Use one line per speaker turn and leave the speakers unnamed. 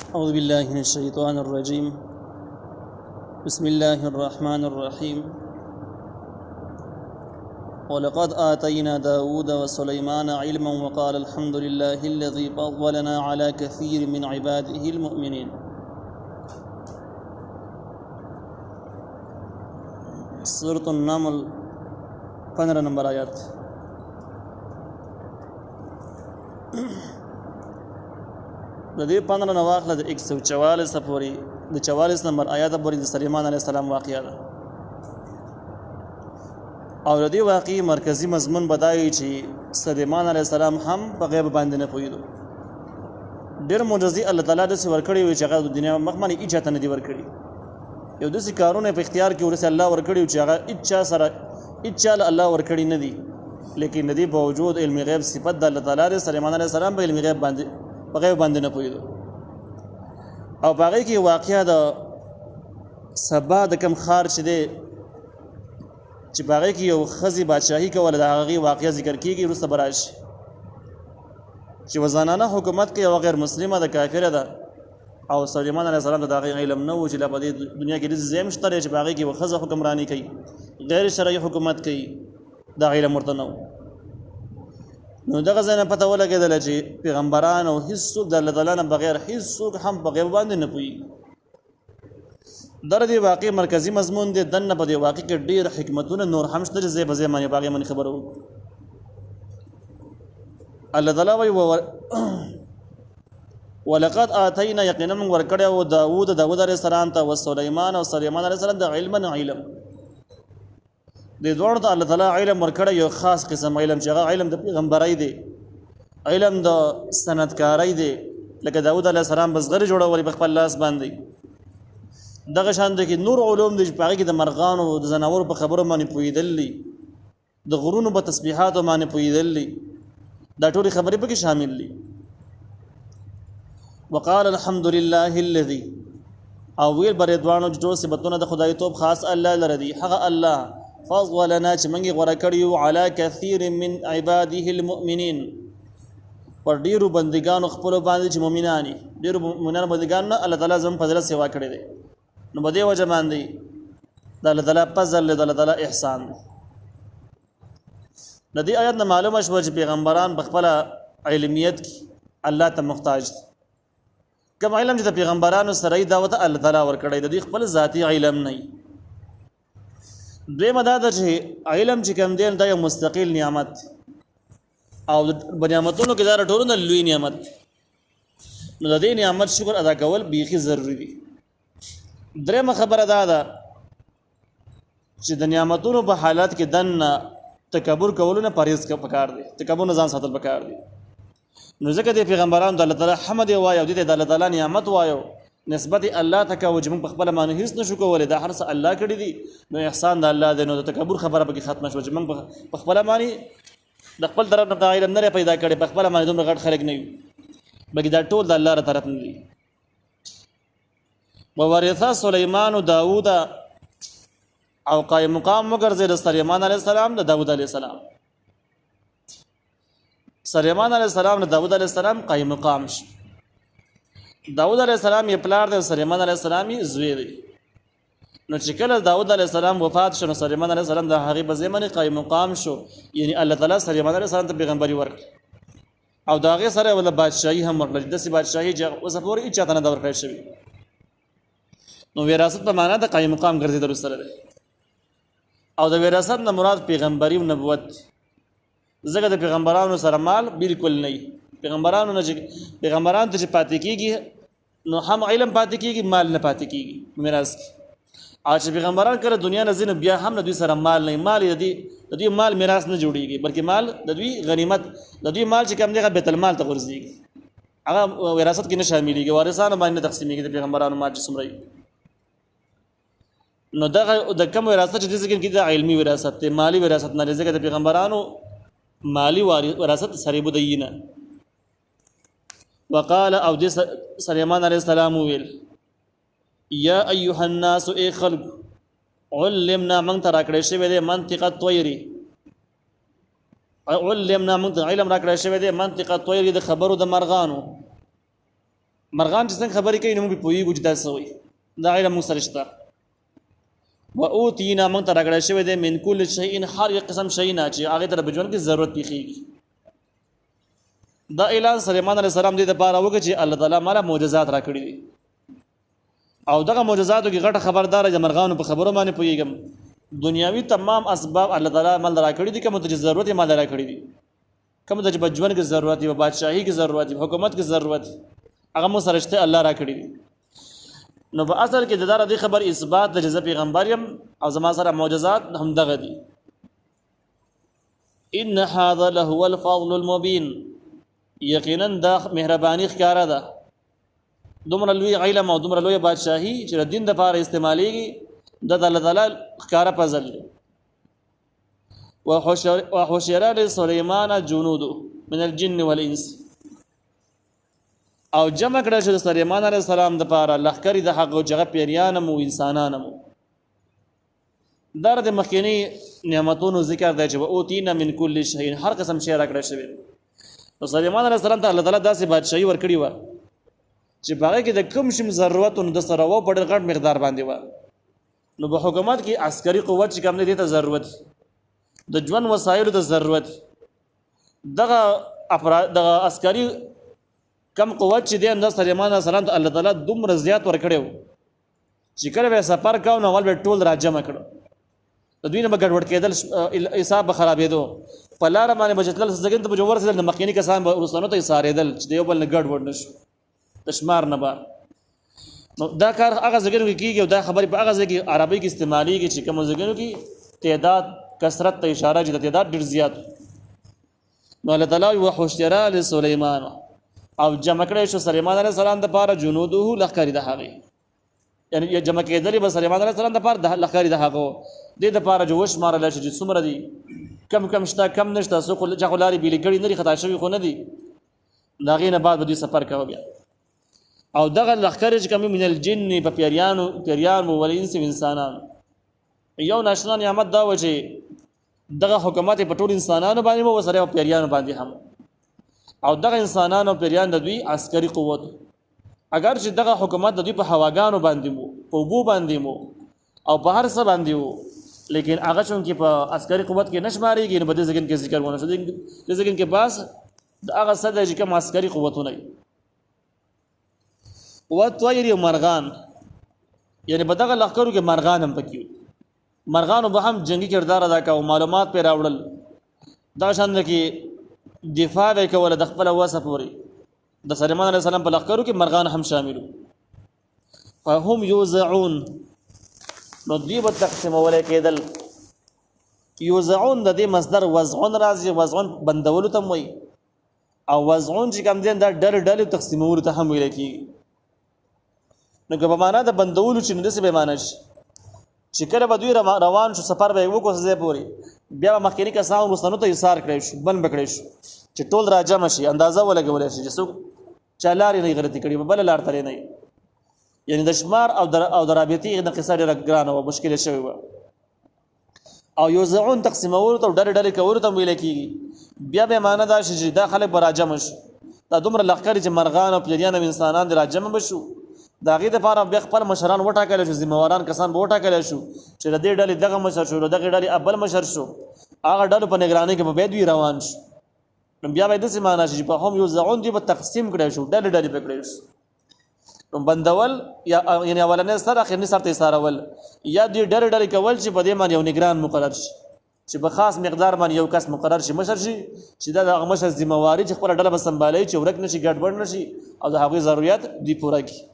أعوذ بالله من الشيطان الرجيم. بسم الله الرحمن الرحيم. ولقد آتينا داود وسليمان علما وقال الحمد لله الذي فضلنا على كثير من عباده المؤمنين. سورة النمل 15 نمبر آیات. د دې 15 نه واخله د 144 پورې د 44 نمبر آیات پورې د سليمان عليه السلام واقعیا ده. او د دې واقعي مرکزی مضمون بدایي چې سليمان عليه السلام هم په غیب باندې نه پوهیدو. ډېر معجزې الله تعالی د څه ورکړي وي چې هغه د دنیا مخمنه اجازه نه دی ورکړي. یو داسې کارونه په اختیار کې ورسې الله ورکړي چې هغه اچا سره اچا الله ورکړي نه دي، لیکن د دې باوجود علم غیب صفت د الله تعالی د سليمان عليه السلام په علم غیب باندې په غیب باندې نه پوهیدو. او باغې کې واقعیا د سبا د کم خار چې دی چې باغې کې یو خزي بادشاہي کوله د هغه واقعیا ذکر کیږي وروسته براش چې وزنانه حکومت کې او غیر مسلمه د کافره ده او سليمان عليه السلام د هغه علم نه و چې په دې دنیا کې د زم شته چې باغې کې وخزه حکمرانی کوي، غیر شرعي حکومت کوي، د علم ورته نه. نو دغه ځنه پته ولګېدل چې پیغمبران او هیڅ څوک د الله تعالی نه بغیر هیڅ څوک هم په غیب باندې نه پوي. در دې واقع مرکزی مضمون دی. دنه په دې واقع کې ډېر حکمتونه نور هم شته چې به زه باندې باغې من خبرو. الله تعالی وی ولقد آتینا یقینا من ورکړی او داود علیه السلام ته او سليمان او سليمان علیه السلام د علم د دوړو ته الله تعالی علم ورکړی یو خاص قسم علم چې هغه علم د پیغمبرای دی، علم د سندکارای دی. لکه داود علیه السلام بزغری جوړول په خپل لاس باندې. دغه شان د کې نور علوم دي چې په هغه کې د مرغانو او د زناورو په خبرو باندې پوهېدل دي، د غرونو په تسبیحاتو باندې پوهېدل دي. دا ټولې خبرې پکې شامل دي. وقال الحمد لله الذي او ویل بردوانو ټول صفاتونه د خدای توب خاص الله لره دي. هغه الله فضلنا چې موږ غوړه کړیو علی کثیر من عباده المؤمنین، پر ډیرو بندگانو خپل باندې چې مؤمنان دي، ډیرو مؤمنان بندگان الله تعالی زم فضل سیوا کړی دي. نو بده وجه باندې د الله تعالی فضل د الله تعالی احسان. د دې آیت نه معلومه شو چې پیغمبران بخپل علمیت الله ته محتاج دي. کوم علم چې د پیغمبرانو سره دعوت الله تعالی ورکړی د دې خپل ذاتی علم نه. دویمه دا ده چې علم چې کوم دی دا یو مستقل نعمت او د نعمتونو کې دا ټولونه لوی نعمت. نو د دې نعمت شکر ادا کول بیخي ضروری دي. درېمه خبره دا ده چې د نعمتونو په حالات کې دنه تکبر کولونه پرهیز پکار دي، تکبر نه ځان ساتل پکار دي. نو ځکه د پیغمبرانو د الله تعالی حمد وایو، د الله تعالی نعمت وایو، نسبت الله ته کوو چې موږ په خپل باندې هیڅ نشو کولای. دا هر څه الله کړی دي، نو احسان د الله دی. نو د تکبر خبره پکې ختمه شو چې موږ په خپل باندې د خپل طرف نه علم نه پیدا کړي، په خپل باندې دومره غټ خلک نه یو، بلکې دا ټول د الله تر طرف نه دي. وورث سليمان داوود او قائم مقام وګرځید سليمان عليه السلام د داوود عليه السلام. سليمان عليه السلام د داوود عليه السلام قائم مقام شي. داود علیه السلام یې پلار دی، سليمان علیه السلام یې زوی دی. نو چې کله داود علیه السلام وفات شو، نو سليمان علیه السلام د هغې په ځای باندې قایم مقام شو. یعنی الله تعالی سليمان علیه السلام ته پیغمبري ورکړه او د هغې سره ولا بادشاهي هم ورکړه. داسې بادشاهي چې اوسه پورې هېچا ته نه ده ورکړل شوې. نو وراثت په معنا د قایم مقام ګرځېدلو سره دی. او د وراثت نه مراد پیغمبري او نبوت. ځکه د پیغمبرانو سره مال بالکل نه وي. پیغمبرانو نه چې پیغمبران ته چې پاتې کېږي نو هم علم پاتې کېږي، مال نه پاتې کېږي میراث کې. او چې پیغمبران کله دنیا نه ځي نو بیا هم د دوی سره مال نه، مال د دوی مال میراث نه جوړېږي، بلکې مال د دوی غنیمت، د دوی مال چې کوم دی هغه بیت المال ته غورځېږي، هغه وراثت کې نه شاملېږي، وارثانو باندې تقسیمېږي د پیغمبرانو مال چې څومره. نو دغه د کوم وراثت چې دې کې د علمي وراثت دی، مالی وراثت نه. ځکه د پیغمبرانو مالی وراثت سره بدینه. وقال او دې سليمان عليه السلام ویل یا ایها الناس ای خلق علمنا من ترا کړی شوی دی منطق الطير، علمنا من علم را کړی شوی دی منطق الطير د خبرو د مرغانو. مرغان چې څنګه خبرې کوي نو موږ پوهېږو چې دا څه وایي دا علم موږ سره شته واوتینا موږ ته راکړی شوی دی من کل شیء هر یو قسم شی نه چې هغې ته د ژوند کې ضرورت پېښېږي دا اعلان سلیمان علیه السلام دې دپاره وکړه چې الله تعالی ماله معجزات راکړي دي او دغه معجزاتو کې غټه خبردار د مرغانو په خبرو باندې پوهېږم دنیاوي تمام اسباب الله تعالی مال راکړي دي کوم ته ضرورت یې مال راکړي دي کوم ته په ژوند کې ضرورت وي په بادشاهي کې ضرورت وي حکومت کې ضرورت هغه مو سره شته الله راکړي دي نو په اصل کې د دې خبر اثبات د جزا پیغمبر يم او زما سره معجزات هم دغه دي ان هذا لهو الفضل المبين یقینا دا مهرباني ښکارا ده دومره لوی علم او دومره لوی بادشاهي چې د دین لپاره استعمالېږي د الله تعالی ښکارا فضل وحشر لسليمان جنوده من الجن والانس او جمع کړه چې سليمان عليه السلام د پاره لخرې د حق او جګه پیریانم او انسانانم در د مخکینی نعمتونو ذکر دی چې اوتینا من کل شيء هر قسم شی راکړه شوی نو سليمان عليه السلام ته الله تعالی داسې بادشاہي ورکړي و چې باغې کې د کوم شم ضرورتونو د سره و په ډېر غټ مقدار باندې و نو په حکومت کې عسکري قوت چې کوم نه دي ته ضرورت د ژوند وسایلو ته ضرورت دغه افراد دغه عسکري کم قوت چې دی انداز سليمان عليه السلام ته الله تعالی دومره زیات ورکړو چې کله به سفر کاو نو ول به ټول راجمع کړو د دوی نه بغړ کېدل حساب خرابېدو په لار باندې بچتل زګن ته جوړ سره د مخکینی کسان به ورسونو ته سارېدل چې دیو بل نه ګډ وډ نشو تشمار نه با نو دا کار هغه زګن کېږي او دا خبرې په هغه ځای کې عربي کې استعماليږي چې کوم زګنو کې تعداد کثرت ته اشاره چې د تعداد ډېر زیات نو الله تعالی وحشر لسليمان او جمع کړی شو سليمان عليه السلام د پاره جنوده لخرې د هغه یعنی جمع کېدلې به سليمان عليه السلام د پاره د لخرې د هغه د پاره جوش مارل چې څومره دي کم شته کم نشته سو خو لاري بیل کړي نه خطا شوی خو نه دي داغې نه بعد به دوی سفر کوي بیا او دغه لخرې چې کوم من الجن په پیریانو والانس انسانان یو ناشنا نعمت دا و چې دغه حکومت په ټول انسانانو باندې مو وسره په پیریانو باندې هم او دغه انسانانو پیریان د دوی عسکري قوت اگر چې دغه حکومت د دوی په هواګانو باندې مو په بو باندې مو او په هر څه باندې وو لیکن هغه چون کې په عسکري قوت کې نشماريږي نو بده ځکه کې ذکر ونه شو د ځکه کې باس د هغه صد چې کوم عسکري قوتونه او طوير مرغان یعنی په دغه لخرو کې مرغان هم پکې مرغانو به هم جنگي کردار ادا کاو معلومات پر راوړل دا شان کې دفاع وکول د خپل واسه پوري د سليمان عليه السلام په لخرو کې مرغان هم شاملو فهم يوزعون نو دی به تقسیم ولې کېدل یوزعون د دې مصدر وزعون راځي وزعون بندولو ته وایي او وزعون چې کوم دین دا ډل تقسیمولو ته هم ویل کېږي نو که په معنا د بندولو چې نه څه به معنا شي چې کله به دوی روان شو سفر به وکړو ځای پوري بیا مخکینی کسان ورستنو ته ایثار کړی شو بند بکړی شو چې ټول راجمع شي اندازه ولګول شي چې څوک چالاري نه غلطي کړي بل لار ترې نه یعنی د شمار او د رابطي د قصار ګرانه او مشکل شوی و او یوزعون تقسیمول ته ډېر کول ته ویل کېږي بیا به معنا دا چې داخله براجم شو دا دومره لخرې چې مرغان او پیریان او انسانان د راجم بشو دا غي د لپاره بیا خپل مشران وټاکل شو ذمہواران کسان به وټاکل شو چې د دې ډلې دغه مشر شو دغه ډلې ابل مشر شو هغه ډلو په نگرانی کې به دوی روان شو نو بیا به د څه معنا چې په هم یوزعون دی په تقسیم کړی شو ډلې پکړی شو نو بندول یا یعنی اولنې سره اخرنی سره تیسارول یا دې ډېر کول چې په دې باندې یو نگران مقرر شي چې په خاص مقدار باندې یو کس مقرر شي مشر شي چې دا هغه مشر ذمہواری چې خپل ډله به سمبالي چې ورک نشي ګډوډ نشي او د هغوی ضرورت دی پوره کړي